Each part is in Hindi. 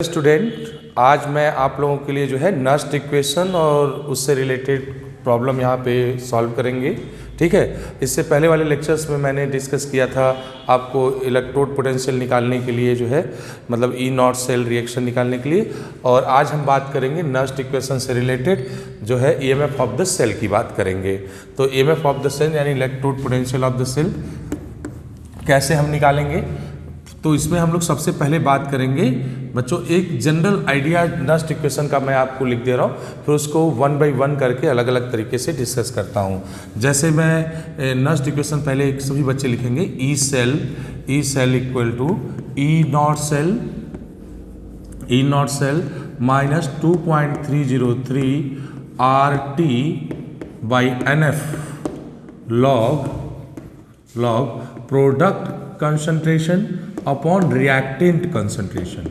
स्टूडेंट, आज मैं आप लोगों के लिए जो है नस्ट इक्वेशन और उससे रिलेटेड प्रॉब्लम यहाँ पे सॉल्व करेंगे। ठीक है, इससे पहले वाले लेक्चर्स में मैंने डिस्कस किया था आपको इलेक्ट्रोड पोटेंशियल निकालने के लिए जो है मतलब ई नॉट सेल रिएक्शन निकालने के लिए, और आज हम बात करेंगे नस्ट इक्वेशन से रिलेटेड जो है ईएमएफ ऑफ द सेल की बात करेंगे। तो ईएमएफ ऑफ द सेल यानी electrode potential of the cell कैसे हम निकालेंगे, तो इसमें हम लोग सबसे पहले बात करेंगे बच्चों एक जनरल आइडिया नस्ट इक्वेशन का मैं आपको लिख दे रहा हूँ, फिर उसको वन बाय वन करके अलग अलग तरीके से डिस्कस करता हूँ। जैसे मैं नस्ट इक्वेशन पहले सभी बच्चे लिखेंगे E cell equal to E not cell minus 2.303 RT by NF log product concentration upon reactant concentration,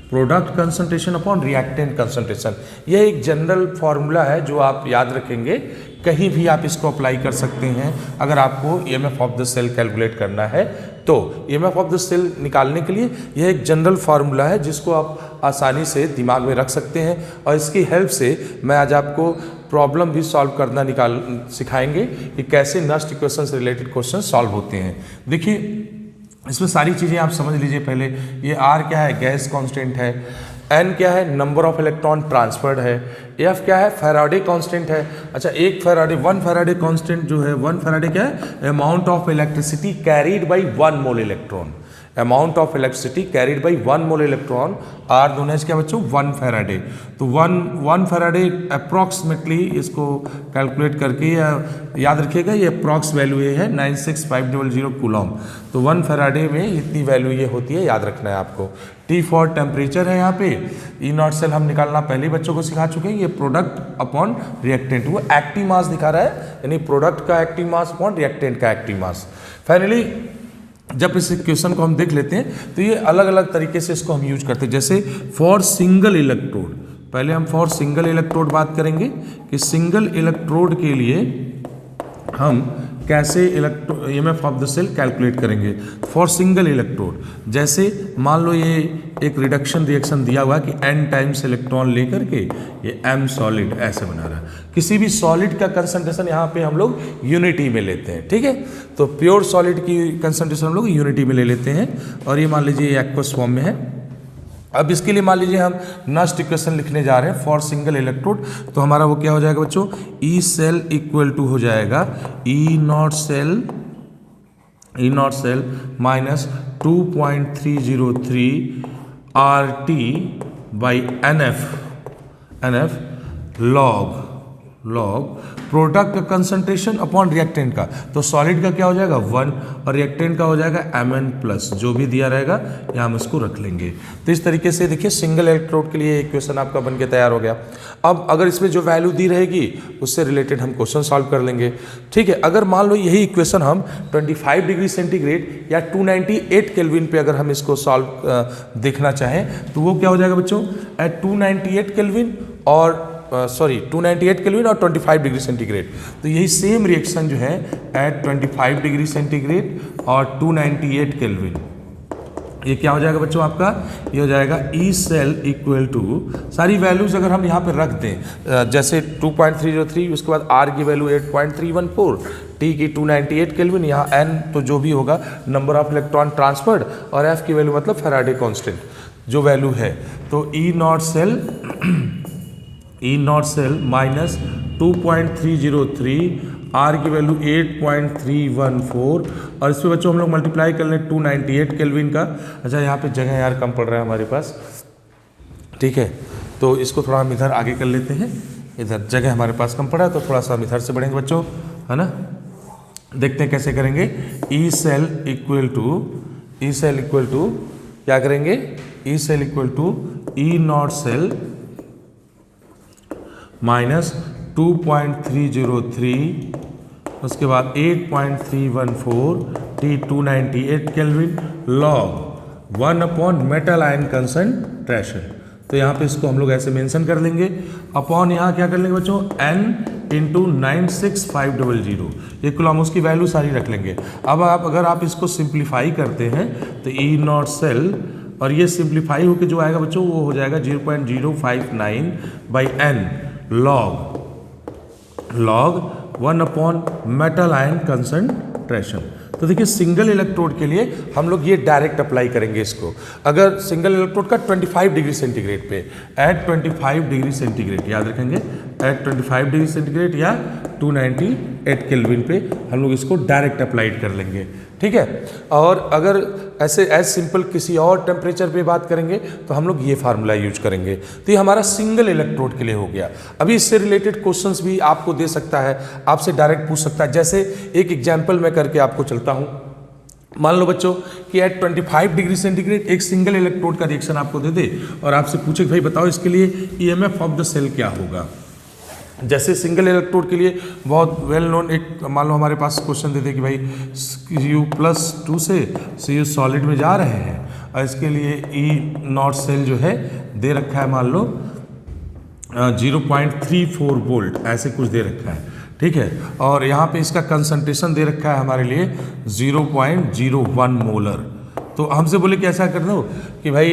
product concentration upon reactant concentration. यह एक जनरल फॉर्मूला है जो आप याद रखेंगे, कहीं भी आप इसको अप्लाई कर सकते हैं अगर आपको EMF of the cell calculate करना है। तो ईएमएफ ऑफ द सेल निकालने के लिए यह एक जनरल फार्मूला है जिसको आप आसानी से दिमाग में रख सकते हैं, और इसकी हेल्प से मैं आज आपको प्रॉब्लम भी सॉल्व करना सिखाएंगे कि कैसे नस्ट इक्वेशन से रिलेटेड क्वेश्चन सॉल्व होते हैं। देखिए इसमें सारी चीज़ें आप समझ लीजिए। पहले ये R क्या है, गैस कांस्टेंट है, N क्या है, नंबर ऑफ इलेक्ट्रॉन ट्रांसफर्ड है, F क्या है, फैराडे कांस्टेंट है। अच्छा, वन फैराडे कांस्टेंट जो है, वन फैराडे क्या है, amount of electricity carried by 1 mole electron, amount of electricity carried by 1 mole electron. R दोनों क्या बच्चों, 1 फैराडे। तो वन फैराडे अप्रॉक्सीमेटली इसको कैलकुलेट करके याद रखिएगा, ये अप्रॉक्स वैल्यू ये है 96500 कूलम। तो 1 फैराडे में इतनी वैल्यू ये होती है, याद रखना है आपको। T फॉर टेम्परेचर है यहाँ पे। ई नॉट सेल हम निकालना पहले बच्चों को सिखा चुके हैं। ये प्रोडक्ट अपॉन रिएक्टेंट, वो एक्टिव मास दिखा रहा है, यानी प्रोडक्ट का एक्टिव मास अपॉन रिएक्टेंट का एक्टिव मास। फाइनली जब इस इक्वेशन को हम देख लेते हैं तो ये अलग अलग तरीके से इसको हम यूज करते हैं। जैसे फॉर सिंगल इलेक्ट्रोड, पहले हम फॉर सिंगल इलेक्ट्रोड बात करेंगे कि सिंगल इलेक्ट्रोड के लिए हम कैसे EMF of the cell calculate करेंगे। फॉर सिंगल इलेक्ट्रोड, जैसे मान लो ये एक रिडक्शन रिएक्शन दिया हुआ है कि n टाइम्स इलेक्ट्रॉन लेकर के ये m सॉलिड ऐसे बना रहा है। किसी भी सॉलिड का कंसंट्रेशन यहाँ पे हम लोग यूनिटी में लेते हैं। ठीक है, तो प्योर सॉलिड की कंसंट्रेशन हम लोग यूनिटी में ले लेते हैं, और ये मान लीजिए एक्वस फॉर्म में है। अब इसके लिए मान लीजिए हम नस्ट इक्वेशन लिखने जा रहे हैं फॉर सिंगल इलेक्ट्रोड, तो हमारा वो क्या हो जाएगा बच्चों, ई सेल इक्वल टू हो जाएगा E not cell minus 2.303 RT by NF log product का कंसंट्रेशन अपॉन रिएक्टेंट का। तो सॉलिड का क्या हो जाएगा 1 और रिएक्टेंट का हो जाएगा Mn प्लस, जो भी दिया रहेगा यहाँ हम इसको रख लेंगे। तो इस तरीके से देखिए सिंगल इलेक्ट्रोड के लिए इक्वेशन आपका बन के तैयार हो गया। अब अगर इसमें जो वैल्यू दी रहेगी उससे रिलेटेड हम क्वेश्चन सॉल्व कर लेंगे। ठीक है, अगर मान लो यही इक्वेशन हम 25 डिग्री सेंटीग्रेड या 298 केल्विन पे अगर हम इसको सॉल्व देखना चाहें तो वो क्या हो जाएगा बच्चों, एट 298 केल्विन और 298 केल्विन और 25 डिग्री सेंटीग्रेड। तो यही सेम रिएक्शन जो है एट 25 डिग्री सेंटीग्रेड और 298 केल्विन, ये क्या हो जाएगा बच्चों आपका, ये हो जाएगा ई सेल इक्वल टू, सारी वैल्यूज अगर हम यहाँ पे रख दें, जैसे 2.303, उसके बाद R की वैल्यू 8.314, T की 298 केल्विन, यहाँ N तो जो भी होगा नंबर ऑफ इलेक्ट्रॉन ट्रांसफर्ड, और F की वैल्यू मतलब फैराडे कांस्टेंट जो वैल्यू है। तो ई नॉट सेल माइनस 2.303, R की वैल्यू 8.314, और इसमें बच्चों हम लोग मल्टीप्लाई कर लें 298 केल्विन का। अच्छा, यहाँ पे जगह यार कम पड़ रहा है हमारे पास। ठीक है, तो इसको थोड़ा हम इधर आगे कर लेते हैं, इधर जगह हमारे पास कम पड़ा है तो थोड़ा सा हम इधर से बढ़ेंगे बच्चों, है ना। देखते हैं कैसे करेंगे। ई सेल इक्वल टू क्या करेंगे, E cell equal to E not cell minus 2.303, उसके बाद 8.314 T 298 kelvin log 1 upon metal ion concentration. तो यहाँ पे इसको हम लोग ऐसे मेंशन कर लेंगे, अपॉन यहाँ क्या कर लेंगे बच्चों, N इंटू 96500, ये कूलम उसकी वैल्यू सारी रख लेंगे। अब अगर आप इसको सिंप्लीफाई करते हैं तो ई नॉट सेल और ये सिंप्लीफाई होकर जो आएगा बच्चों वो हो जाएगा 0.059 by N log 1 upon metal ion concentration. तो देखिए सिंगल इलेक्ट्रोड के लिए हम लोग ये डायरेक्ट अप्लाई करेंगे इसको। अगर सिंगल इलेक्ट्रोड का 25 डिग्री सेंटीग्रेड पे एट 25 डिग्री सेंटीग्रेड, याद रखेंगे एट 25 डिग्री सेंटीग्रेड या 298 केल्विन पे हम लोग इसको डायरेक्ट अप्लाइड कर लेंगे, ठीक है। और अगर ऐसे एज सिंपल किसी और टेम्परेचर पे बात करेंगे तो हम लोग ये फार्मूला यूज करेंगे। तो ये हमारा सिंगल इलेक्ट्रोड के लिए हो गया। अभी इससे रिलेटेड क्वेश्चंस भी आपको दे सकता है, आपसे डायरेक्ट पूछ सकता है। जैसे एक एग्जांपल मैं करके आपको चलता हूँ। मान लो बच्चों कि एट 25 डिग्री सेंटीग्रेड एक सिंगल इलेक्ट्रोड का रिएक्शन आपको दे दे और आपसे पूछे कि भाई बताओ इसके लिए ईएमएफ ऑफ द सेल क्या होगा। जैसे सिंगल इलेक्ट्रोड के लिए बहुत वेल नोन एक, मान लो हमारे पास क्वेश्चन देते कि भाई Cu+2 से Cu सॉलिड में जा रहे हैं और इसके लिए E0 सेल जो है दे रखा है, मान लो 0.34 वोल्ट ऐसे कुछ दे रखा है, ठीक है। और यहाँ पे इसका कंसंट्रेशन दे रखा है हमारे लिए 0.01 मोलर। तो हमसे बोले कि ऐसा कर दो कि भाई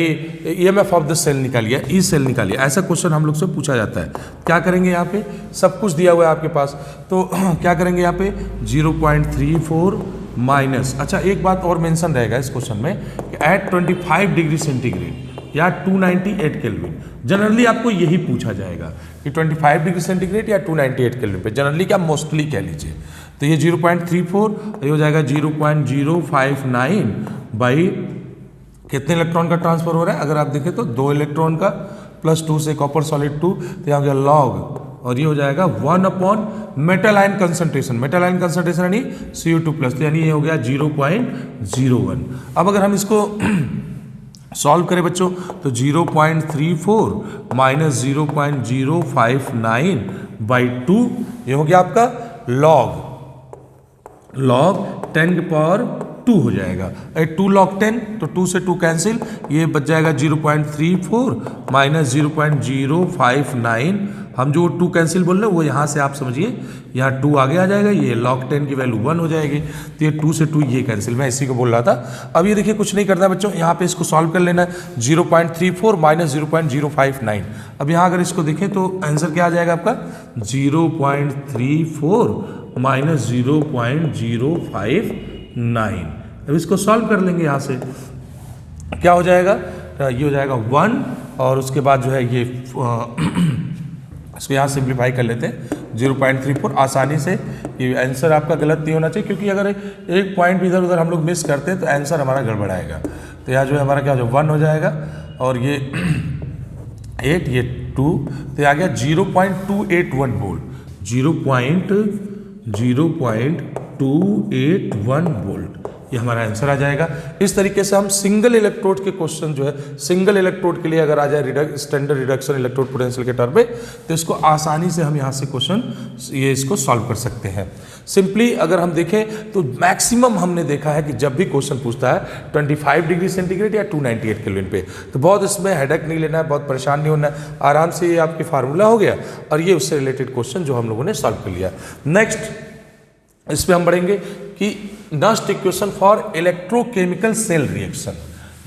ईएमएफ ऑफ द सेल निकालिए, ई सेल निकालिए, ऐसा क्वेश्चन हम लोग से पूछा जाता है। क्या करेंगे यहाँ पे, सब कुछ दिया हुआ है आपके पास, तो क्या करेंगे यहाँ पे 0.34 माइनस, अच्छा एक बात और मेंशन रहेगा इस क्वेश्चन में कि एट 25 डिग्री सेंटीग्रेड या 298 केल्विन, जनरली आपको यही पूछा जाएगा कि 25 डिग्री सेंटीग्रेड या 298 केल्विन पे, जनरली क्या मोस्टली कह लीजिए। तो ये 0.34 ये हो जाएगा 0.059 बाई कितने इलेक्ट्रॉन का ट्रांसफर हो रहा है, अगर आप देखें तो 2 इलेक्ट्रॉन का +2 से कॉपर सॉलिड 2, तो यहाँ हो गया लॉग, और ये हो जाएगा 1 upon metal ion concentration, metal ion concentration यानी Cu2+, तो यानी ये हो गया 0.01। अब अगर हम इसको सॉल्व करें बच्चों तो 0.34 माइनस 0.059 बाई 2, ये हो गया आपका लॉग 10 की पावर 2 हो जाएगा। 2 log 10 तो 2 से 2 कैंसिल, ये बच जाएगा 0.34 माइनस 0.059। हम जो 2 कैंसिल बोल रहे हैं वो यहाँ से आप समझिए यहाँ 2 आगे आ जाएगा, ये log 10 की वैल्यू 1 हो जाएगी। तो ये 2 से 2 ये कैंसिल, मैं इसी को बोल रहा था। अब ये देखिए कुछ नहीं करना है बच्चों, यहाँ पे इसको सॉल्व कर लेना है 0.34 माइनस 0.059। अब यहाँ अगर इसको देखें तो आंसर क्या आ जाएगा आपका 0.34 माइनस 0.059। अब इसको सॉल्व कर लेंगे, यहाँ से क्या हो जाएगा, ये हो जाएगा 1 और उसके बाद जो है ये इसको यहाँ सिंप्लीफाई कर लेते हैं 0.34 आसानी से। ये आंसर आपका गलत नहीं होना चाहिए, क्योंकि अगर एक पॉइंट भी इधर उधर हम लोग मिस करते हैं तो आंसर हमारा गड़बड़ आएगा। तो यहाँ जो है हमारा क्या हो जाएगा 1 हो जाएगा और ये 8 ये 2, तो आ गया 0.281 वोल्ट, 0.281 वोल्ट, ये हमारा आंसर आ जाएगा। इस तरीके से हम सिंगल इलेक्ट्रोड के क्वेश्चन जो है, सिंगल इलेक्ट्रोड के लिए अगर आ जाए स्टैंडर्ड रिडक्शन इलेक्ट्रोड पोटेंशियल के टर्म पे, तो इसको आसानी से हम यहाँ से क्वेश्चन ये इसको सॉल्व कर सकते हैं। सिंपली अगर हम देखें तो मैक्सिमम हमने देखा है कि जब भी क्वेश्चन पूछता है 25 डिग्री सेंटीग्रेड या 298 केल्विन पे, तो बहुत इसमें हेडेक नहीं लेना है, बहुत परेशान नहीं होना है, आराम से ये आपके फार्मूला हो गया और ये उससे रिलेटेड क्वेश्चन जो हम लोगों ने सॉल्व कर लिया। नेक्स्ट इस पर हम बढ़ेंगे कि Nernst equation for electrochemical cell reaction,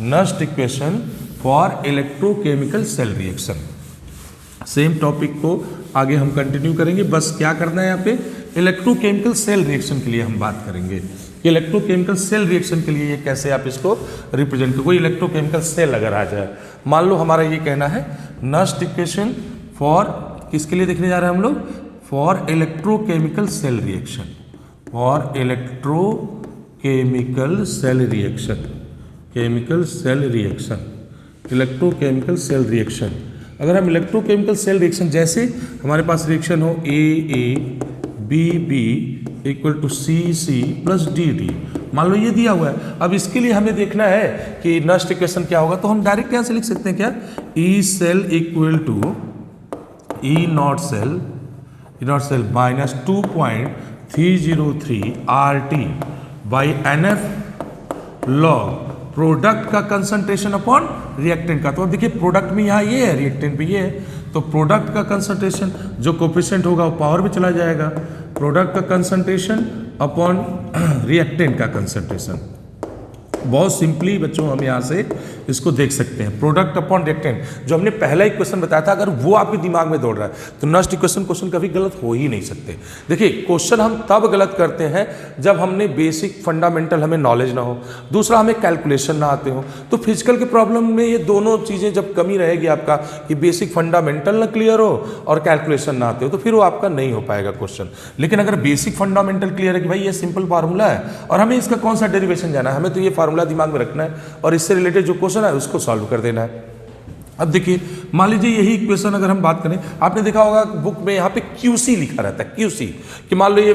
Nernst equation for electrochemical cell reaction. Same topic को आगे हम कंटिन्यू करेंगे, बस क्या करना है यहाँ पे इलेक्ट्रोकेमिकल सेल रिएक्शन के लिए हम बात करेंगे कि इलेक्ट्रोकेमिकल सेल रिएक्शन के लिए ये कैसे आप इसको रिप्रेजेंट करो। कोई इलेक्ट्रोकेमिकल सेल अगर आ जाए, मान लो हमारा ये कहना है नस्ट इक्वेशन फॉर किसके लिए देखने जा रहे हैं हम लोग, for electrochemical cell reaction, for electrochemical cell reaction, chemical cell reaction, electrochemical cell reaction. अगर हम इलेक्ट्रोकेमिकल सेल रिएक्शन जैसे हमारे पास रिएक्शन हो A B equal to C plus D, मान लो ये दिया हुआ है। अब इसके लिए हमें देखना है कि नस्ट इक्वेशन क्या होगा, तो हम डायरेक्ट यहाँ से लिख सकते हैं क्या, E cell equal to E0 cell minus 2.303 RT by NF log product का कंसंट्रेशन अपॉन रिएक्टेंट का। तो अब देखिए प्रोडक्ट में यहाँ ये है, रिएक्टेंट भी ये है, तो प्रोडक्ट का कंसंट्रेशन जो कोफिशिएंट होगा वो पावर में चला जाएगा, प्रोडक्ट का कंसंट्रेशन अपॉन रिएक्टेंट का कंसंट्रेशन। बहुत सिंपली बच्चों हम यहाँ से इसको देख सकते हैं, प्रोडक्ट अपॉन रिएक्टेंट, जो हमने पहला इक्वेशन बताया था, अगर वो आपके दिमाग में दौड़ रहा है तो नेक्स्ट क्वेश्चन कभी गलत हो ही नहीं सकते। देखिए क्वेश्चन हम तब गलत करते हैं जब हमने बेसिक फंडामेंटल हमें नॉलेज ना हो, दूसरा हमें कैलकुलेशन ना आते हो। तो फिजिकल के प्रॉब्लम में ये दोनों चीज़ें जब कमी रहेगी आपका कि बेसिक फंडामेंटल ना क्लियर हो और कैलकुलेशन ना आते हो, तो फिर वो आपका नहीं हो पाएगा क्वेश्चन। लेकिन अगर बेसिक फंडामेंटल क्लियर है कि भाई ये सिंपल फार्मूला है और हमें इसका कौन सा डेरिवेशन जाना है, हमें तो ये फार्मूला दिमाग में रखना है और इससे रिलेटेड जो क्वेश्चन है उसको सॉल्व कर देना है। अब देखिए मान लीजिए यही इक्वेशन अगर हम बात करें, आपने देखा होगा बुक में यहाँ पे QC लिखा रहता है, QC, कि मान लो ये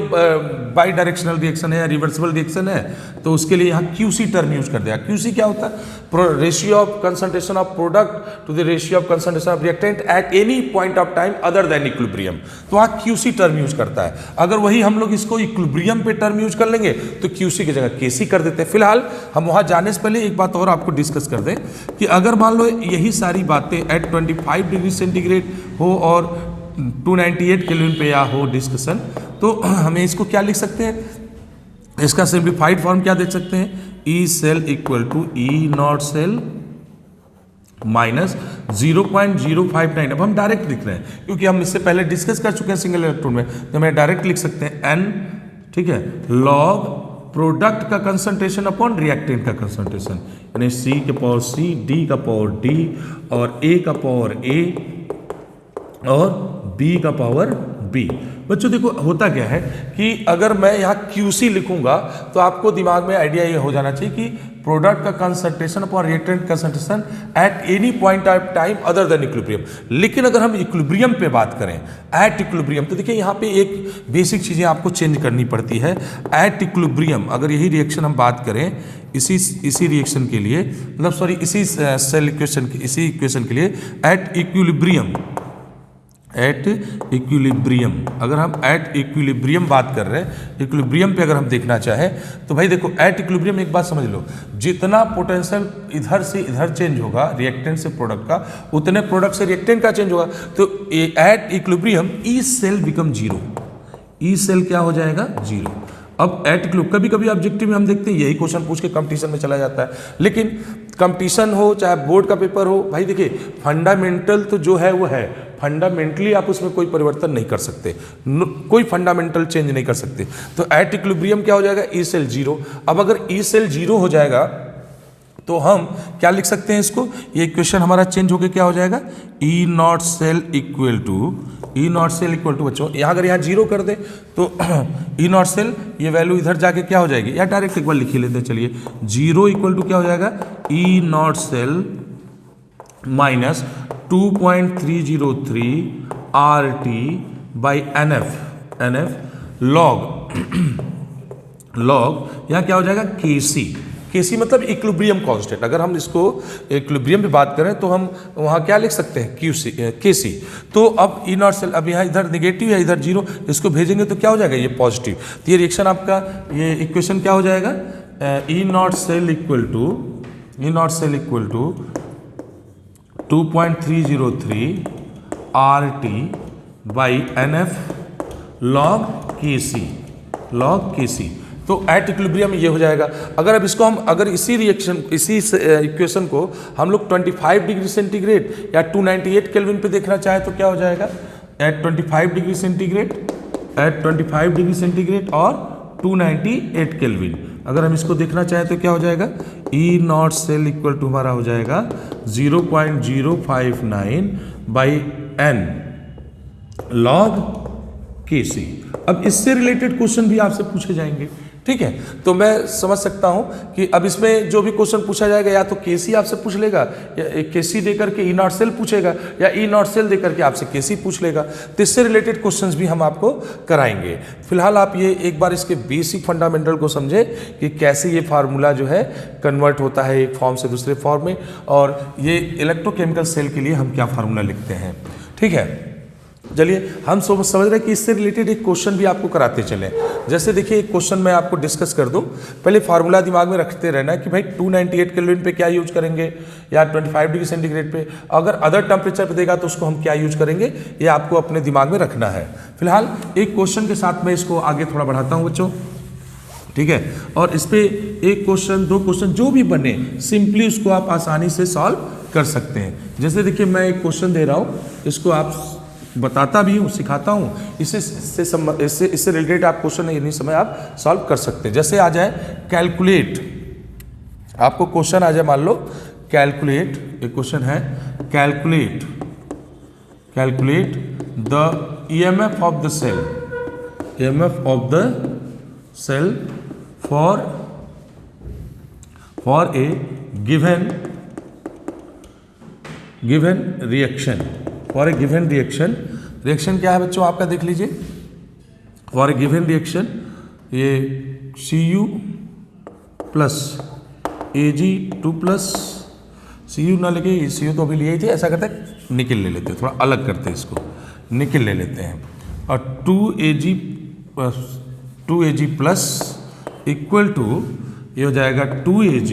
बाई डायरेक्शनल रिएक्शन है या रिवर्सिबल रिएक्शन है, तो उसके लिए यहाँ QC टर्म यूज कर दिया। QC क्या होता है? Ratio of concentration of product to the ratio of concentration of reactant at any point of time other than equilibrium. तो वहाँ QC टर्म यूज करता है। अगर वही हम लोग इसको इक्विलिब्रियम पे टर्म यूज कर लेंगे तो QC की जगह KC कर देते हैं। फिलहाल हम वहाँ जाने से पहले एक बात और आपको डिस्कस कर दें कि अगर मान लो यही सारी बातें एट 25 डिग्री सेंटीग्रेड हो और 298 केल्विन पे या हो डिस्कशन, तो हमें इसको क्या लिख सकते हैं? इसका सिंप्लीफाइड फॉर्म क्या देख सकते हैं? E cell equal to E not cell minus 0.059। अब हम डायरेक्ट लिख रहे हैं क्योंकि हम इससे पहले डिस्कस कर चुके हैं सिंगल इलेक्ट्रॉन में, तो हमें डायरेक्ट लिख सकते हैं N, ठीक है, लॉग प्रोडक्ट का कंसंट्रेशन अपॉन रिएक्टेंट का कंसंट्रेशन, यानी C के पावर C, D का पावर D और A का पावर A और B का पावर B। बच्चों देखो होता क्या है कि अगर मैं यहाँ QC लिखूंगा तो आपको दिमाग में आइडिया ये हो जाना चाहिए कि प्रोडक्ट का concentration upon reactant concentration eight any point of time other than equilibrium. लेकिन अगर हम इक्विलिब्रियम पे बात करें, एट इक्विलिब्रियम, तो देखिए यहाँ पे एक बेसिक चीज़ें आपको चेंज करनी पड़ती है। एट इक्विलिब्रियम अगर यही रिएक्शन हम बात करें इसी रिएक्शन के लिए, मतलब सॉरी इसी सेल इक्वेशन इसी इक्वेशन के लिए, एट इक्विलिब्रियम अगर हम एट इक्विलिब्रियम बात कर रहे हैं, इक्विलिब्रियम पे अगर हम देखना चाहें तो भाई देखो एट इक्विलिब्रियम एक बात समझ लो, जितना पोटेंशियल इधर से इधर चेंज होगा रिएक्टेंट से प्रोडक्ट का, उतने प्रोडक्ट से रिएक्टेंट का चेंज होगा। तो at equilibrium E cell become zero, E cell क्या हो जाएगा? जीरो। अब एट कभी कभी ऑब्जेक्टिव में हम देखते हैं यही क्वेश्चन पूछ के कंपटीशन में चला जाता है, लेकिन कंपटीशन हो चाहे बोर्ड का पेपर हो, भाई देखिए फंडामेंटल तो जो है वो है, फंडामेंटली आप उसमें कोई परिवर्तन नहीं कर सकते, कोई फंडामेंटल चेंज नहीं कर सकते। तो एट इक्विलिब्रियम क्या हो जाएगा? E cell zero. अब अगर ई सेल जीरो हो जाएगा तो हम क्या लिख सकते हैं इसको? ये इक्वेशन हमारा चेंज होकर क्या हो जाएगा? E not cell equal to बच्चों यहाँ अगर यहाँ जीरो कर दे तो ई नॉट सेल ये वैल्यू इधर जाके क्या हो जाएगी? या डायरेक्ट एक बार लिख ही लेते हैं, चलिए जीरो इक्वल टू क्या हो जाएगा? E not cell minus 2.303 RT by NF log यहाँ क्या हो जाएगा? KC मतलब इक्विलिब्रियम कांस्टेंट। अगर हम इसको इक्विलिब्रियम पे बात करें तो हम वहाँ क्या लिख सकते हैं? KC। तो अब ई नॉट सेल, अब यहाँ इधर नेगेटिव है इधर जीरो, इसको भेजेंगे तो क्या हो जाएगा? ये पॉजिटिव। तो ये रिएक्शन आपका, ये इक्वेशन क्या हो जाएगा? E not cell equal to 2.303 RT by NF log KC। तो एट इक्विलिब्रियम ये हो जाएगा। अगर अब इसको हम अगर इसी इक्वेशन को हम लोग 25 डिग्री सेंटीग्रेड या 298 केल्विन पे देखना चाहे तो क्या हो जाएगा? एट 25 डिग्री सेंटीग्रेड और 298 केल्विन अगर हम इसको देखना चाहें तो क्या हो जाएगा? E not cell equal to हमारा हो जाएगा 0.059 बाई N log KC। अब इससे रिलेटेड क्वेश्चन भी आपसे पूछे जाएंगे, ठीक है? तो मैं समझ सकता हूं कि अब इसमें जो भी क्वेश्चन पूछा जाएगा या तो KC आपसे पूछ लेगा, या KC देकर के ई नॉट सेल पूछेगा, या ई नॉट सेल देकर के आपसे KC पूछ लेगा। तो इससे रिलेटेड क्वेश्चंस भी हम आपको कराएंगे। फिलहाल आप ये एक बार इसके बेसिक फंडामेंटल को समझे कि कैसे ये फार्मूला जो है कन्वर्ट होता है एक फॉर्म से दूसरे फॉर्म में, और ये इलेक्ट्रोकेमिकल सेल के लिए हम क्या फार्मूला लिखते हैं, ठीक है? चलिए हम समझ रहे हैं कि इससे रिलेटेड एक क्वेश्चन भी आपको कराते चलें। जैसे देखिए एक क्वेश्चन मैं आपको डिस्कस कर दूं, पहले फार्मूला दिमाग में रखते रहना कि भाई 298 केल्विन पे क्या यूज करेंगे या 25 डिग्री सेंटीग्रेड पे, अगर अदर टेम्परेचर पे देगा तो उसको हम क्या यूज करेंगे, ये आपको अपने दिमाग में रखना है। फिलहाल एक क्वेश्चन के साथ मैं इसको आगे थोड़ा बढ़ाता हूँ बच्चों, ठीक है। और इस पे एक क्वेश्चन, दो क्वेश्चन जो भी बने सिंपली उसको आप आसानी से सॉल्व कर सकते हैं। जैसे देखिए मैं एक क्वेश्चन दे रहा हूँ, इसको आप बताता भी हूँ, सिखाता हूँ, इससे रिलेटेड आप क्वेश्चन इन्हीं समय आप सॉल्व कर सकते हैं। जैसे आ जाए कैलकुलेट, आपको क्वेश्चन आ जाए, मान लो कैलकुलेट, एक क्वेश्चन है calculate the EMF of the cell, EMF of the cell for a given reaction, for a given reaction क्या है बच्चों आपका देख लीजिए। for a given reaction ये Cu plus Ag2 plus Cu ना लेके Cu तो अभी लिए ही थे, ऐसा करते हैं निकल ले लेते हैं, थोड़ा अलग करते हैं इसको, निकल ले लेते हैं, और 2Ag प्लस इक्वल टू ये हो जाएगा 2Ag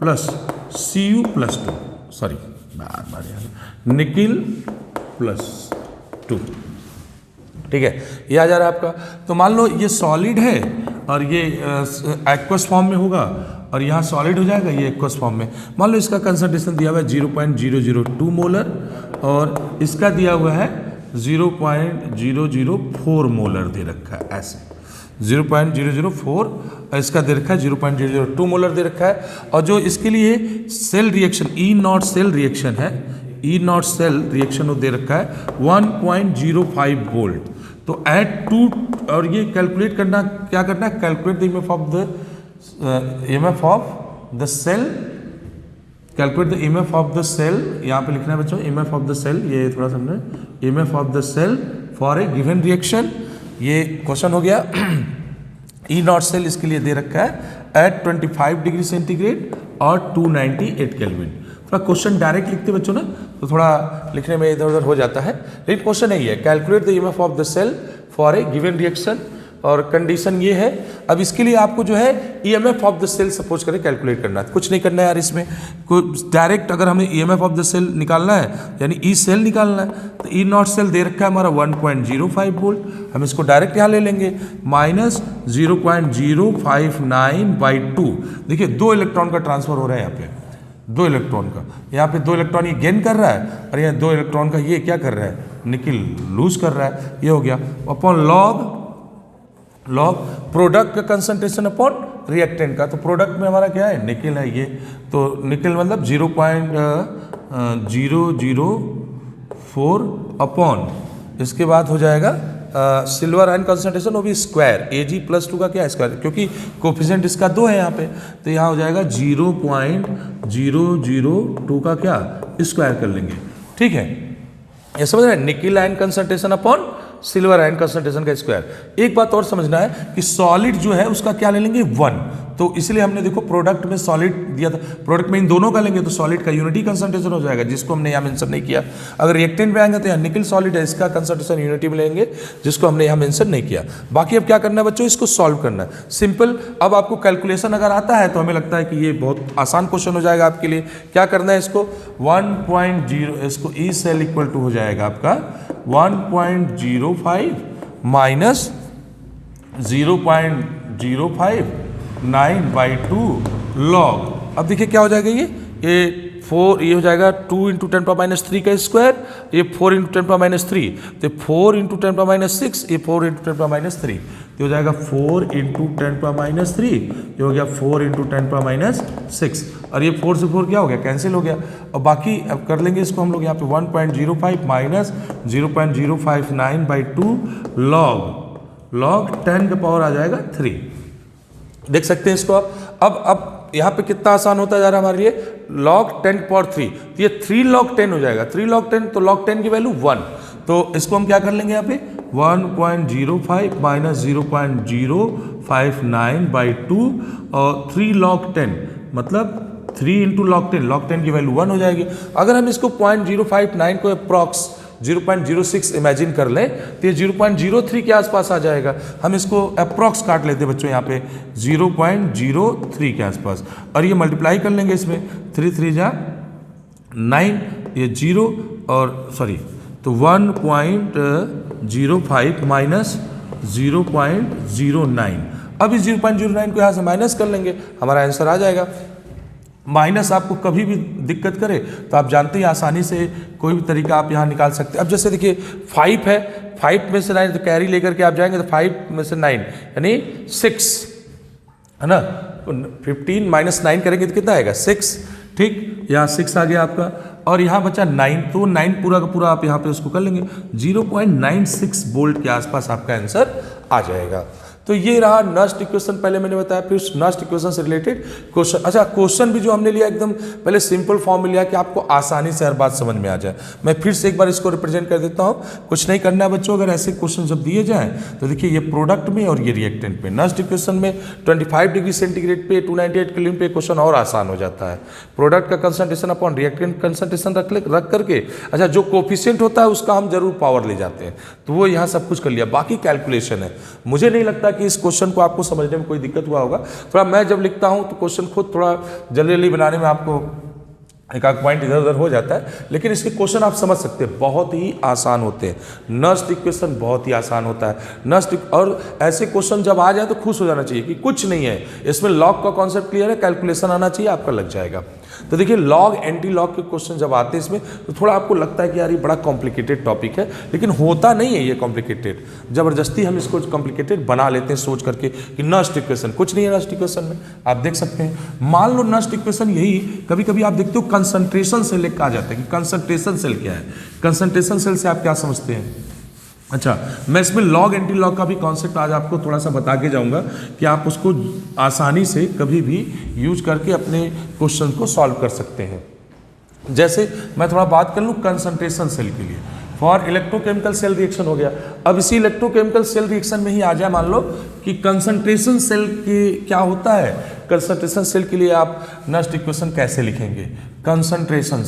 plus Cu plus 2, sorry बार यार, निकिल प्लस 2, ठीक है, ये आ जा रहा है आपका। तो मान लो ये सॉलिड है और ये एक्वस फॉर्म में होगा, और यहाँ सॉलिड हो जाएगा ये एक्वस फॉर्म में। मान लो इसका कंसंट्रेशन दिया हुआ है 0.002 मोलर और इसका दिया हुआ है 0.004 मोलर दे रखा है, ऐसे 0.004 इसका दे रखा है, 0.002 मोलर दे रखा है। और जो इसके लिए cell reaction E0 cell reaction है, E0 सेल रिएक्शन वो दे रखा है 1.05 वोल्ट। तो एट 2, और ये कैलकुलेट करना, क्या करना है, calculate the EMF of the cell, calculate the EMF of the cell, यहाँ पे लिखना है बच्चों EMF ऑफ द सेल, ये थोड़ा समझे, EMF of the cell for a given reaction, ये क्वेश्चन हो गया। E0 सेल इसके लिए दे रखा है एट 25 डिग्री सेंटीग्रेड और 298 केल्विन। थोड़ा क्वेश्चन डायरेक्ट लिखते बच्चों ना, तो थोड़ा लिखने में इधर उधर हो जाता है, लेकिन क्वेश्चन यही है, calculate the EMF of the cell for a given reaction, और कंडीशन ये है। अब इसके लिए आपको जो है EMF of the cell suppose करें कैलकुलेट करना है, कुछ नहीं करना है यार इसमें, डायरेक्ट अगर हमें EMF ऑफ द सेल निकालना है यानी E सेल निकालना है, तो E0 सेल दे रखा है हमारा 1.05 वोल्ट, हम इसको डायरेक्ट यहाँ ले लेंगे, माइनस 0.059/2। देखिए 2 इलेक्ट्रॉन का ट्रांसफर हो रहा है यहाँ पे, 2 इलेक्ट्रॉन का, यहाँ पे 2 इलेक्ट्रॉन ये गेन कर रहा है, और यहाँ 2 इलेक्ट्रॉन का ये क्या कर रहा है, निकल लूज कर रहा है, ये हो गया। अपॉन लॉग प्रोडक्ट का कंसंट्रेशन अपॉन रिएक्टेंट का, तो प्रोडक्ट में हमारा क्या है, निकल है ये, तो निकल मतलब 0.004 अपॉन, इसके बाद हो जाएगा सिल्वर आयन कंसंट्रेशन, वो भी स्क्वायर, Ag+2 का क्या है स्क्वायर, क्योंकि कोफिशिएंट इसका 2 है यहाँ पे, तो यहाँ हो जाएगा 0.002 का क्या स्क्वायर कर लेंगे, ठीक है। ये समझ रहे हैं, निकल ion concentration upon silver ion concentration का स्क्वायर। एक बात और समझना है कि सॉलिड जो है उसका क्या ले लेंगे 1, तो इसलिए हमने देखो प्रोडक्ट में सॉलिड दिया था, प्रोडक्ट में इन दोनों का लेंगे तो सॉलिड का यूनिटी कंसंट्रेशन हो जाएगा, जिसको हमने यहाँ मेंशन नहीं किया। अगर रिएक्टेंट में आएंगे तो यहाँ निकल सॉलिड है, इसका कंसंट्रेशन यूनिटी में लेंगे, जिसको हमने यहाँ मेंशन नहीं किया। बाकी अब क्या करना है बच्चों, इसको सॉल्व करना है, सिंपल। अब आपको कैलकुलेशन अगर आता है तो हमें लगता है कि ये बहुत आसान क्वेश्चन हो जाएगा आपके लिए। क्या करना है, इसको 1.0, इसको ई सेल इक्वल टू हो जाएगा आपका 1.05 माइनस 0.059/2 लॉग। अब देखिए क्या हो जाएगा, ये 4, ये हो जाएगा 2 × 10⁻³ का स्क्वायर, ये 4 × 10⁻³, तो 4 × 10⁻6, ये 4 × 10⁻3, तो हो जाएगा 4 × 10⁻3, ये हो गया 4 × 10⁻6, और ये 4 से 4 क्या हो गया, कैंसिल हो गया। और बाकी अब कर लेंगे इसको हम लोग यहाँ पे 1.05 माइनस 0.059/2 लॉग 10 का पावर आ जाएगा 3। देख सकते हैं इसको अब यहाँ पे कितना आसान होता जा रहा है हमारे लिए, log 10 की पावर 3, तो ये 3 log 10 हो जाएगा, 3 log 10, तो log 10 की वैल्यू 1, तो इसको हम क्या कर लेंगे यहाँ पे 1.05 माइनस 0.059/2 और 3 log 10 मतलब 3 × log 10 की वैल्यू 1 हो जाएगी। अगर हम इसको 0.059 को अप्रॉक्स 0.06 इमेजिन कर लें तो ये 0.03 के आसपास आ जाएगा। हम इसको अप्रॉक्स काट लेते बच्चों यहाँ पे 0.03 के आसपास, और ये मल्टीप्लाई कर लेंगे इसमें 3 3 जा 9, ये 0 और सॉरी तो 1.05 माइनस 0.09। अब इस 0.09 को यहाँ से माइनस कर लेंगे, हमारा आंसर आ जाएगा। माइनस आपको कभी भी दिक्कत करे तो आप जानते हैं आसानी से कोई भी तरीका आप यहाँ निकाल सकते हैं। अब जैसे देखिए 5 है, 5 में से 9 तो कैरी लेकर के आप जाएंगे तो 5 में से 9 यानी 6 है ना, तो 15 माइनस 9 करेंगे तो कितना आएगा 6, ठीक, यहाँ 6 आ गया आपका। और यहाँ बचा 9, तो 9 पूरा का पूरा आप यहाँ पे उसको कर लेंगे, 0.96 वोल्ट के आसपास आपका आंसर आ जाएगा। तो ये रहा नस्ट इक्वेशन, पहले मैंने बताया, फिर नस्ट इक्वेशन से रिलेटेड क्वेश्चन। अच्छा, क्वेश्चन भी जो हमने लिया एकदम पहले सिंपल फॉर्म में लिया कि आपको आसानी से हर बात समझ में आ जाए। मैं फिर से एक बार इसको रिप्रेजेंट कर देता हूँ, कुछ नहीं करना है बच्चों। अगर ऐसे क्वेश्चन जब दिए जाएँ तो देखिए ये प्रोडक्ट में और ये रिएक्टेंट में, नस्ट इक्वेशन में 25 डिग्री सेंटीग्रेड पे 298 केल्विन पे क्वेश्चन और आसान हो जाता है। प्रोडक्ट का कंसंट्रेशन अपॉन रिएक्टेंट कंसंट्रेशन रख करके, अच्छा जो कोफिशिएंट होता है उसका हम जरूर पावर ले जाते हैं, तो वो यहाँ सब कुछ कर लिया, बाकी कैलकुलेशन है। मुझे नहीं लगता कि इस क्वेश्चन को आपको समझने में कोई दिक्कत हुआ होगा। थोड़ा मैं जब लिखता हूं तो क्वेश्चन खुद थोड़ा जल्दी बनाने में आपको एक आध पॉइंट इधर उधर हो जाता है, लेकिन इसके क्वेश्चन आप समझ सकते हैं, बहुत ही आसान होते हैं। नस्ट इक्वेशन बहुत ही आसान होता है नस्ट, और ऐसे क्वेश्चन जब आ जाए तो खुश हो जाना चाहिए कि कुछ नहीं है इसमें, लॉग का कॉन्सेप्ट क्लियर है, कैलकुलेशन आना चाहिए, आपका लग जाएगा। तो देखिए लॉग एंटी लॉग के क्वेश्चन जब आते हैं इसमें तो थोड़ा आपको लगता है कि यार ये बड़ा कॉम्प्लिकेटेड टॉपिक है, लेकिन होता नहीं है ये कॉम्प्लिकेटेड। जबरदस्ती हम इसको कॉम्प्लिकेटेड बना लेते हैं सोच करके कि नस्ट इक्वेशन, कुछ नहीं है नस्ट इक्वेशन में। आप देख सकते हैं, मान लो नस्ट इक्वेशन यही, कभी कभी आप देखते हो कंसंट्रेशन सेल लिख के आ जाता है कि कंसंट्रेशन सेल क्या है। कंसंट्रेशन सेल से आप क्या समझते हैं? अच्छा, मैं इसमें लॉग एंटी लॉग का भी कॉन्सेप्ट आज आपको थोड़ा सा बता के जाऊंगा कि आप उसको आसानी से कभी भी यूज करके अपने क्वेश्चन को सॉल्व कर सकते हैं। जैसे मैं थोड़ा बात कर लूँ कंसंट्रेशन सेल के लिए, फॉर इलेक्ट्रोकेमिकल सेल रिएक्शन हो गया। अब इसी इलेक्ट्रोकेमिकल सेल रिएक्शन में ही आ जाए, मान लो कि कंसंट्रेशन सेल की क्या होता है। कंसंट्रेशन सेल के लिए आप नस्ट इक्वेशन कैसे लिखेंगे? कंसंट्रेशन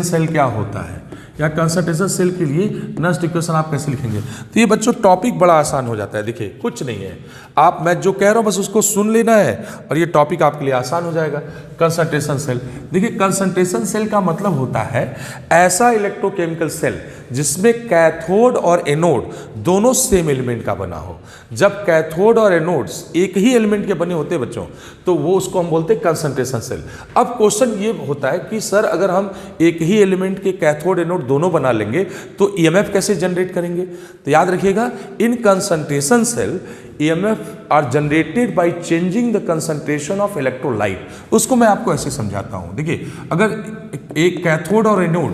सेल क्या होता है, या कंसंट्रेशन सेल के लिए नस्ट इक्वेशन आप कैसे लिखेंगे? तो ये बच्चों टॉपिक बड़ा आसान हो जाता है। देखिए कुछ नहीं है, आप मैं जो कह रहा हूँ बस उसको सुन लेना है और ये टॉपिक आपके लिए आसान हो जाएगा। कंसंट्रेशन सेल, देखिए कंसंट्रेशन सेल का मतलब होता है ऐसा इलेक्ट्रोकेमिकल सेल जिसमें कैथोड और एनोड दोनों सेम एलिमेंट का बना हो। जब कैथोड और एनोड्स एक ही एलिमेंट के बने होते हैं बच्चों, तो वो उसको हम बोलते हैं कंसंट्रेशन सेल। अब क्वेश्चन ये होता है कि सर अगर हम एक ही एलिमेंट के कैथोड एनोड दोनों बना लेंगे तो ईएमएफ कैसे जनरेट करेंगे? तो याद रखिएगा, in concentration cell EMF are generated by changing the concentration of electrolyte. उसको मैं आपको ऐसे समझाता हूं। देखिए अगर एक कैथोड और एनोड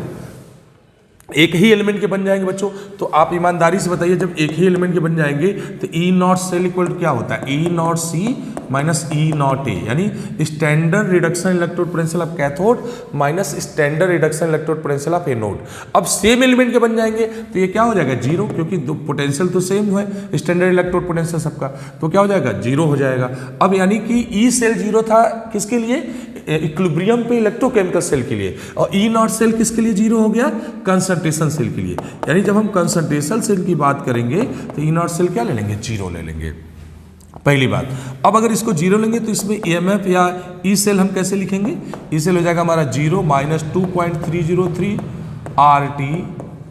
एक ही एलिमेंट के बन जाएंगे बच्चों, तो आप ईमानदारी से बताइए, जब एक ही एलिमेंट के बन जाएंगे तो ई नॉट सेल इक्वल क्या होता है? E naught C minus E naught A, यानी standard reduction electrode potential of cathode minus standard reduction electrode potential of anode. अब सेम एलिमेंट के बन जाएंगे तो ये क्या हो जाएगा? जीरो, क्योंकि पोटेंशियल तो सेम है, स्टैंडर्ड इलेक्ट्रोड पोटेंशियल सबका, तो क्या हो जाएगा? जीरो हो जाएगा। अब यानी कि ई सेल जीरो था किसके लिए? इक्विलिब्रियम पे इलेक्ट्रोकेमिकल सेल के लिए, और ई नॉट सेल किसके लिए जीरो हो गया? कंसंट्रेशन सेल के लिए। यानी जब हम कंसंट्रेशन सेल की बात करेंगे तो ई नॉट सेल क्या ले लेंगे? जीरो ले लेंगे, पहली बात। अब अगर इसको जीरो लेंगे तो इसमें ईएमएफ या ई सेल हम कैसे लिखेंगे? ई सेल हो जाएगा हमारा zero minus 2.303 RT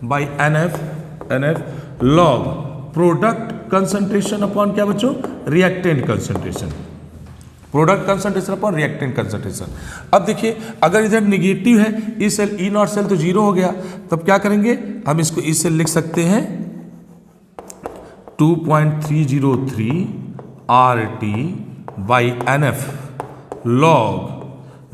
by NF log product concentration upon क्या बच्चों? Reactant concentration. Product concentration upon reactant concentration. अब देखिए अगर इधर निगेटिव है E cell, E not cell तो जीरो हो गया, तब क्या करेंगे? हम इसको ई सेल लिख सकते हैं 2.303 RT by NF log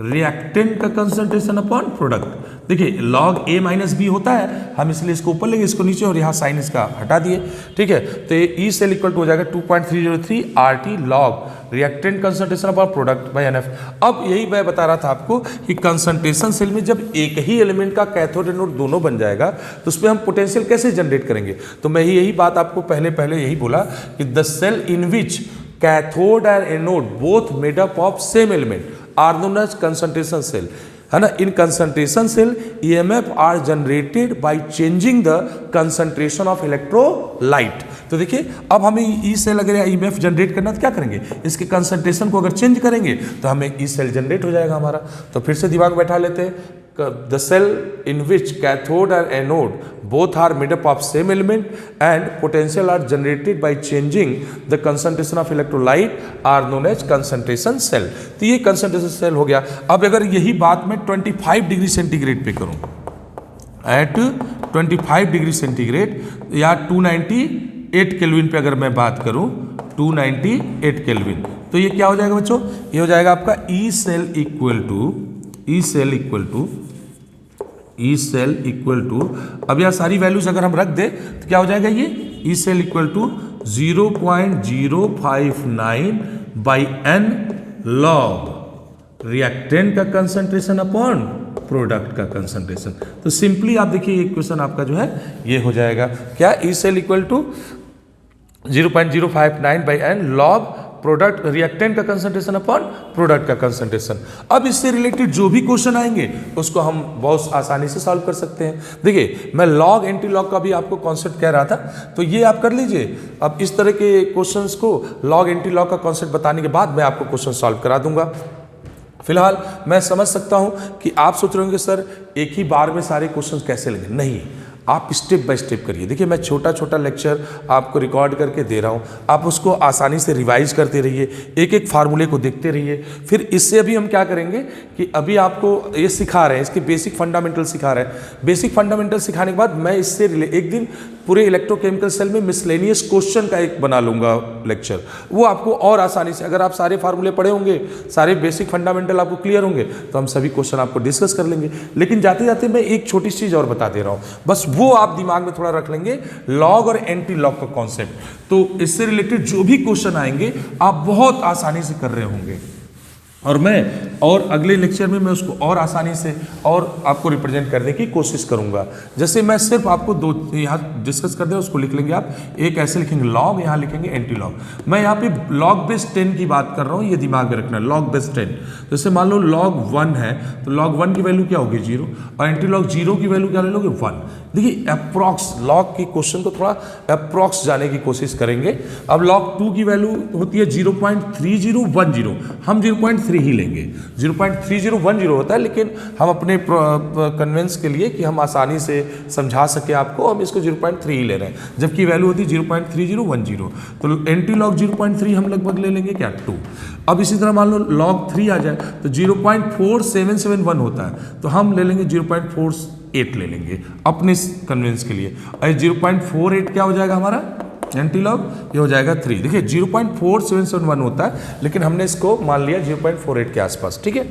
reactant का कंसंट्रेशन अपॉन प्रोडक्ट। देखिए लॉग ए माइनस बी होता है, हम इसलिए इसको ऊपर लेंगे, इसको नीचे, और यहाँ साइन इसका हटा दिए, ठीक है। तो ये ई सेल इक्वल टू हो जाएगा 2.303 RT log reactant concentration upon product by NF. अब यही मैं बता रहा था आपको कि कंसंट्रेशन सेल में जब एक ही एलिमेंट का कैथोड एनोड दोनों बन जाएगा तो उसमें हम पोटेंशियल कैसे जनरेट करेंगे? तो मैं यही बात आपको पहले यही बोला कि the cell in which cathode and anode both made up of same element are known as concentration cell, है ना। In concentration cell EMF are generated by changing the concentration of electrolyte. तो देखिए अब हमें ई सेल अगर ईएमएफ जनरेट करना तो क्या करेंगे? इसके कंसंट्रेशन को अगर चेंज करेंगे तो हमें ई सेल जनरेट हो जाएगा हमारा। तो फिर से दिमाग बैठा लेते हैं, the cell in which cathode and anode both are made up of same element and potential are generated by changing the concentration of electrolyte are known as concentration cell। तो ये concentration cell हो गया। अब अगर यही बात मैं 25 डिग्री सेंटीग्रेड पे करूं, एट 25 डिग्री सेंटीग्रेड या 298 केल्विन पे अगर मैं बात करूं, 298 केल्विन, तो ये क्या हो जाएगा बच्चों? ये हो जाएगा आपका ई सेल इक्वल टू अब यह सारी वैल्यूज अगर हम रख दे तो क्या हो जाएगा? ये E cell equal to 0.059 by N log reactant का कंसंट्रेशन अपॉन प्रोडक्ट का कंसंट्रेशन। तो सिंपली आप देखिए ये इक्वेशन आपका जो है ये हो जाएगा क्या? E cell equal to 0.059 by N log product reactant का कंसंट्रेशन अपॉन प्रोडक्ट का कंसंट्रेशन। अब इससे रिलेटेड जो भी क्वेश्चन आएंगे उसको हम बहुत आसानी से सॉल्व कर सकते हैं। देखिए मैं लॉग एंटी लॉग का भी आपको कॉन्सेप्ट कह रहा था, तो ये आप कर लीजिए। अब इस तरह के क्वेश्चंस को लॉग एंटी लॉग का कॉन्सेप्ट बताने के बाद मैं आपको क्वेश्चन सॉल्व करा दूंगा। फिलहाल मैं समझ सकता हूं कि आप सोच रहे होंगे सर एक ही बार में सारे क्वेश्चंस कैसे लेंगे? नहीं, आप स्टेप बाय स्टेप करिए। देखिए मैं छोटा छोटा लेक्चर आपको रिकॉर्ड करके दे रहा हूँ, आप उसको आसानी से रिवाइज करते रहिए, एक एक फार्मूले को देखते रहिए। फिर इससे अभी हम क्या करेंगे कि अभी आपको ये सिखा रहे हैं, इसके बेसिक फंडामेंटल सिखा रहे हैं। बेसिक फंडामेंटल सिखाने के बाद मैं इससे एक दिन पूरे इलेक्ट्रोकेमिकल सेल में मिसलेनियस क्वेश्चन का एक बना लूँगा लेक्चर, वो आपको और आसानी से, अगर आप सारे फार्मूले पढ़े होंगे, सारे बेसिक फंडामेंटल आपको क्लियर होंगे, तो हम सभी क्वेश्चन आपको डिस्कस कर लेंगे। लेकिन जाते जाते मैं एक छोटी चीज़ और बता दे रहा हूँ, बस वो आप दिमाग में थोड़ा रख लेंगे, लॉग और एंटी लॉग का कॉन्सेप्ट। तो इससे रिलेटेड जो भी क्वेश्चन आएंगे आप बहुत आसानी से कर रहे होंगे, और अगले लेक्चर में मैं उसको और आसानी से और आपको रिप्रेजेंट करने की कोशिश करूंगा। जैसे मैं सिर्फ आपको दो यहाँ डिस्कस कर दें, उसको लिख लेंगे आप, एक ऐसे लिखेंगे लॉग, यहाँ लिखेंगे एंटी लॉग। मैं यहाँ पे लॉग बेस 10 की बात कर रहा हूँ, ये दिमाग में रखना है, लॉग बेस 10। जैसे मान लो लॉग 1 है तो लॉग 1 की वैल्यू क्या होगी? 0, और एंटी लॉग 0 की वैल्यू क्या ले लोगे? 1। देखिए अप्रॉक्स लॉग की क्वेश्चन को थोड़ा अप्रॉक्स जाने की कोशिश करेंगे। अब लॉग 2 की वैल्यू होती है 0.3010, हम 0.3 ही लेंगे, 0.3010 होता है, लेकिन हम अपने कन्वेंस के लिए कि हम आसानी से समझा सके आपको, हम इसको 0.3 ही ले रहे हैं, जबकि वैल्यू होती है 0.3010। तो एंटी लॉग 0.3 हम लगभग ले लेंगे क्या? 2। अब इसी तरह मान लो लॉग 3 आ जाए तो 0.4771 होता है, तो हम ले लेंगे 0.48 ले लेंगे अपने कन्वेंस के लिए। और 0.48 क्या हो जाएगा हमारा एंटी लॉग? ये हो जाएगा 3। देखिए 0.4771 होता है, लेकिन हमने इसको मान लिया 0.48 के आसपास, ठीक है।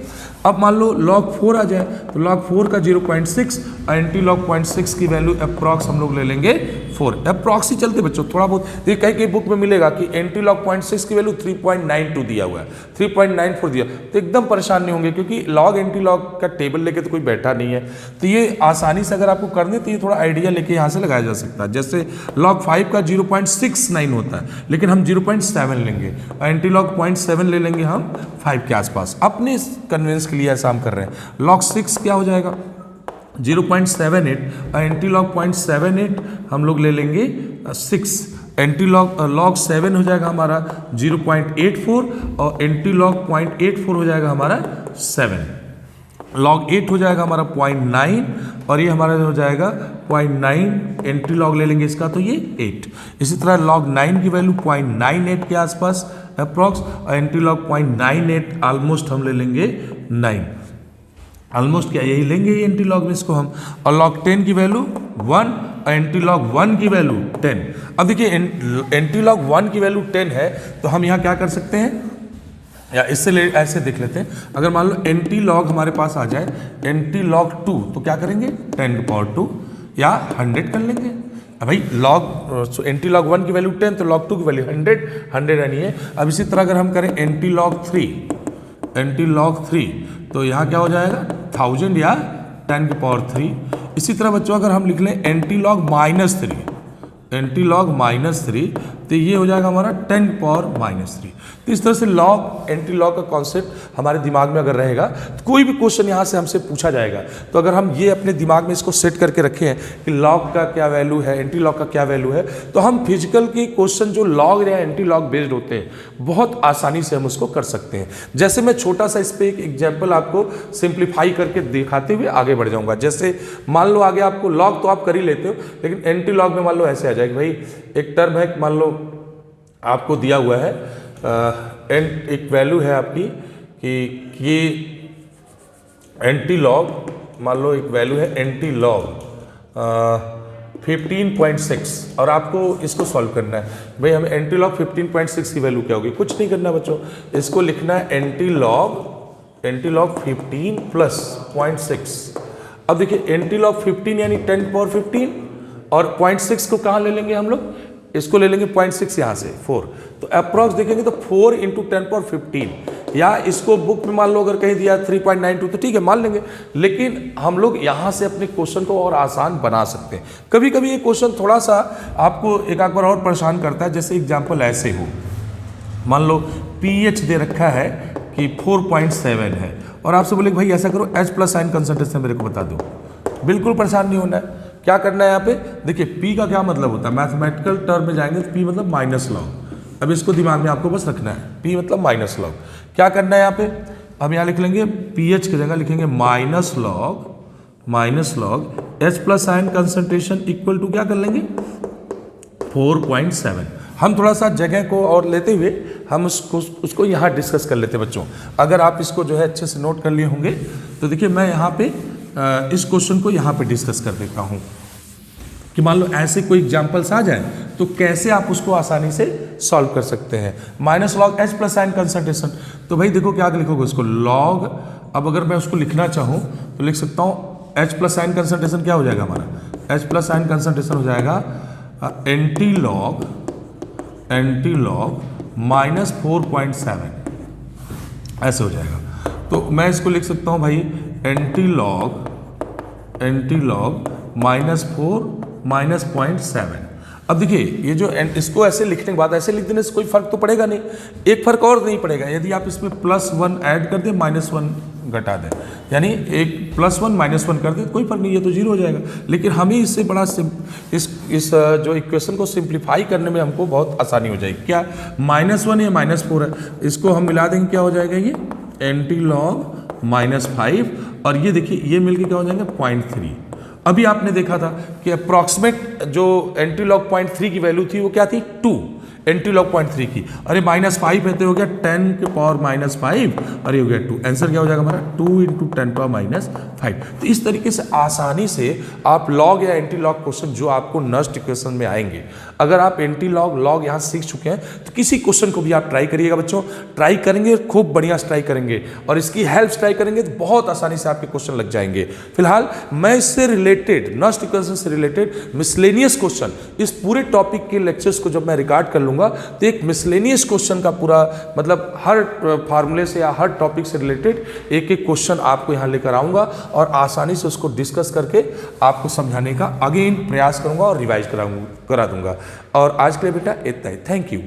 अब मान लो log 4 आ जाए तो log 4 का 0.6 और एंटी लॉग 0.6 की वैल्यू अप्रॉक्स हम लोग ले लेंगे 4। अप्रॉक्स ही चलते बच्चों, थोड़ा बहुत ये कई बुक में मिलेगा कि एंटी लॉग 0.6 की वैल्यू 3.92 दिया हुआ है, 3.94 दिया, तो एकदम परेशान नहीं होंगे क्योंकि लॉग एंटी लॉग का टेबल लेके तो कोई बैठा नहीं है। तो ये आसानी से अगर आपको करने तो ये थोड़ा आइडिया लेके यहाँ से लगाया जा सकता है। जैसे log 5 का 0.69 होता है, लेकिन हम 0.7 लेंगे, एंटी लॉग 0.7 ले लेंगे हम 5 के आसपास। अपने कन्वेंस के लिए ऐसा हम कर रहे हैं। log 6 क्या हो जाएगा? 0.78 और एंटी लॉग 0.78 हम लोग ले लेंगे 6। एंटी लॉग 7 हो जाएगा हमारा 0.84 और एंटी लॉग 0.84 हो जाएगा हमारा 7। log 8 हो जाएगा हमारा 0.9 और ये हमारा हो जाएगा 0.9, एंटी लॉग ले लेंगे इसका तो ये 8। इसी तरह log 9 की वैल्यू 0.98 के आसपास अप्रॉक्स, और एंटी लॉग 0.98 ऑलमोस्ट हम ले लेंगे 9, ऑलमोस्ट क्या यही लेंगे ये एंटी लॉग में इसको हम। और log 10 की वैल्यू 1 और एंटी लॉग 1 की वैल्यू 10। अब देखिए एंटी लॉग 1 की वैल्यू 10 है तो हम यहाँ क्या कर सकते हैं, या इससे ऐसे देख लेते हैं। अगर मान लो एंटी लॉग हमारे पास आ जाए एंटी लॉग 2 तो क्या करेंगे 10⁻2 या 100 कर लेंगे। अब भाई लॉग एंटी लॉग 1 की वैल्यू 10 तो log 2 की वैल्यू 100 यानी है। अब इसी तरह अगर हम करें एंटी लॉग 3 तो यहाँ क्या हो जाएगा 1000 या 10⁻3। इसी तरह बच्चों अगर हम लिख लें एंटी लॉग -3 एंटी लॉग -3, तो ये हो जाएगा हमारा 10 पावर -3। तो इस तरह से लॉग एंटी लॉग का कॉन्सेप्ट हमारे दिमाग में अगर रहेगा तो कोई भी क्वेश्चन यहाँ से हमसे पूछा जाएगा, तो अगर हम ये अपने दिमाग में इसको सेट करके रखे हैं कि लॉग का क्या वैल्यू है, एंटी लॉग का क्या वैल्यू है, तो हम फिजिकल के क्वेश्चन जो लॉग या एंटी लॉग बेस्ड होते हैं बहुत आसानी से हम उसको कर सकते हैं। जैसे मैं छोटा सा इस पर एक एग्जाम्पल आपको सिंप्लीफाई करके दिखाते हुए आगे बढ़ जाऊँगा। जैसे मान लो आगे आपको लॉग तो आप कर ही लेते हो, लेकिन एंटी लॉग में मान लो ऐसे आ जाए कि भाई एक टर्म है, मान लो आपको दिया हुआ है एक वैल्यू है आपकी कि ये एंटी लॉग, मान लो एक वैल्यू है एंटी लॉग 15.6 और आपको इसको सॉल्व करना है। भाई हमें एंटी लॉग 15.6 की वैल्यू क्या होगी, कुछ नहीं करना बच्चों, इसको लिखना है एंटी लॉग 15 प्लस 0.6। अब देखिए एंटी लॉग 15 यानी 10 पावर 15 और 0.6 को कहाँ ले लेंगे हम लोग, इसको ले लेंगे 0.6 यहाँ से 4, तो अप्रॉक्स देखेंगे तो 4 इंटू 10 पावर 15, या इसको बुक में मान लो अगर कहीं दिया 3.92 तो ठीक है मान लेंगे, लेकिन हम लोग यहाँ से अपने क्वेश्चन को और आसान बना सकते हैं। कभी कभी ये क्वेश्चन थोड़ा सा आपको एक बार और परेशान करता है। जैसे एग्जाम्पल ऐसे हो, मान लो pH दे रखा है कि 4.7 है और आपसे बोले भाई ऐसा करो H प्लस साइन कंसंट्रेशन मेरे को बता दो, बिल्कुल परेशान नहीं होना है। क्या करना है यहाँ पे, देखिए P का क्या मतलब होता है, मैथमेटिकल टर्म में जाएंगे तो P मतलब माइनस लॉग। अब इसको दिमाग में आपको बस रखना है, P मतलब माइनस लॉग। क्या करना है यहाँ पे, हम यहाँ लिख लेंगे pH की जगह लिखेंगे minus log H plus ion concentration equal to क्या कर लेंगे 4.7। हम थोड़ा सा जगह को और लेते हुए हम उसको यहाँ डिस्कस कर लेते हैं बच्चों। अगर आप इसको जो है अच्छे से नोट कर लिए होंगे तो देखिए मैं यहाँ पे इस क्वेश्चन को यहाँ पे डिस्कस कर देता हूँ कि मान लो ऐसे कोई एग्जाम्पल्स आ जाए तो कैसे आप उसको आसानी से सॉल्व कर सकते हैं। Minus log H plus ion concentration, तो भाई देखो क्या लिखोगे उसको लॉग, अब अगर मैं उसको लिखना चाहूँ तो लिख सकता हूँ H प्लस आयन कंसंट्रेशन क्या हो जाएगा हमारा, H प्लस आयन कंसंट्रेशन हो जाएगा एंटी लॉग -4.7, ऐसे हो जाएगा। तो मैं इसको लिख सकता हूँ भाई एंटी लॉग -4 अब देखिए ये जो इसको ऐसे लिखने के बाद ऐसे लिख देने से कोई फर्क तो पड़ेगा नहीं। एक फर्क और नहीं पड़ेगा, यदि आप इसमें +1 ऐड कर दें -1 घटा दें, यानी एक +1 -1 कर दें कोई फर्क नहीं, ये तो 0 हो जाएगा। लेकिन हमें इससे बड़ा इस जो इक्वेशन को सिंप्लीफाई करने में हमको बहुत आसानी हो जाएगी। क्या -1 या -4 है, इसको हम मिला देंगे क्या हो जाएगा ये एंटी लॉग -5 और ये देखिए ये मिलके क्या हो जाएंगे 0.3। अभी आपने देखा था कि अप्रॉक्सीमेट जो एंटी लॉग 0.3 की वैल्यू थी वो क्या थी 2 एंटी लॉग 0.3 की, अरे -5 है तो हो गया 10 के पावर -5 और ये हो गया 2। आंसर क्या हो जाएगा हमारा 2 इंटू 10 पावर -5। तो इस तरीके से आसानी से आप लॉग या एंटी लॉग क्वेश्चन जो आपको नेक्स्ट इक्वेशन में आएंगे, अगर आप एंटी लॉग यहाँ सीख चुके हैं तो किसी क्वेश्चन को भी आप ट्राई करिएगा बच्चों, ट्राई करेंगे खूब बढ़िया ट्राई करेंगे और इसकी हेल्प ट्राई करेंगे तो बहुत आसानी से आपके क्वेश्चन लग जाएंगे। फिलहाल मैं इससे रिलेटेड नेक्स्ट इक्वेशन से रिलेटेड मिसलेनियस क्वेश्चन इस पूरे टॉपिक के लेक्चर्स को जब मैं रिकॉर्ड कर लूंगा तो एक मिसलेनियस क्वेश्चन का पूरा मतलब हर फार्मूले से या हर टॉपिक से रिलेटेड एक एक क्वेश्चन आपको यहाँ लेकर आऊँगा और आसानी से उसको डिस्कस करके आपको समझाने का अगेन प्रयास करूँगा और रिवाइज करा दूंगा। और आज के लिए बेटा इतना ही, थैंक यू।